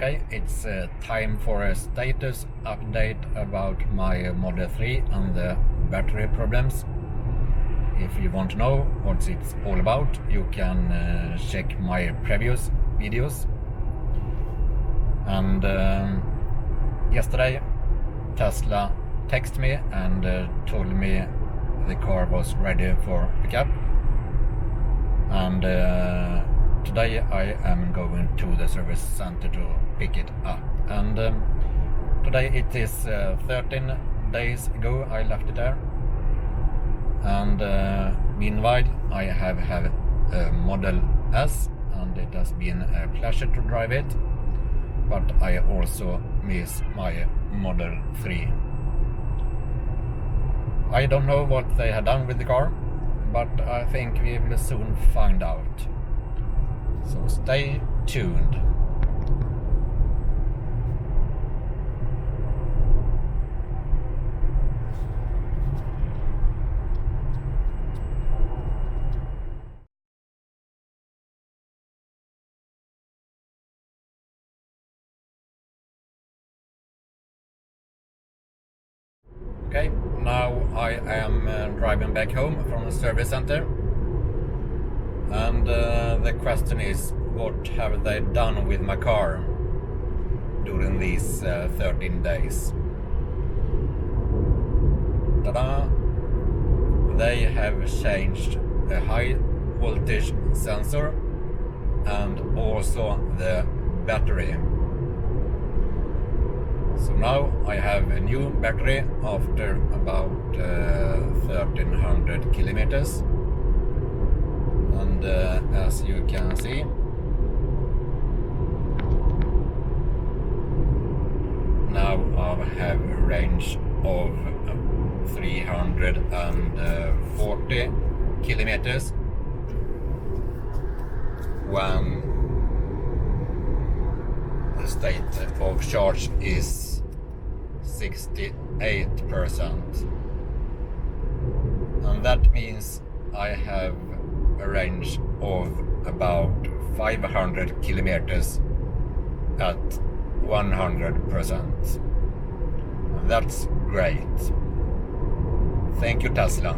Okay, it's time for a status update about my Model 3 and the battery problems. If you want to know what it's all about, you can check my previous videos. And yesterday Tesla texted me and told me the car was ready for pickup. And today I am going to the service center to pick it up. And today it is 13 days ago I left it there. And meanwhile I have had a Model S, and it has been a pleasure to drive it. But I also miss my Model 3. I don't know what they have done with the car, but I think we will soon find out. So stay tuned. Okay, now I am driving back home from the service center. And the question is, what have they done with my car during these 13 days? Ta-da! They have changed a high voltage sensor and also the battery. So now I have a new battery after about 1300 kilometers. And as you can see, now I have a range of 340 kilometers when the state of charge is 68%. And that means I have a range of about 500 kilometers at 100%. That's great. Thank you, Tesla.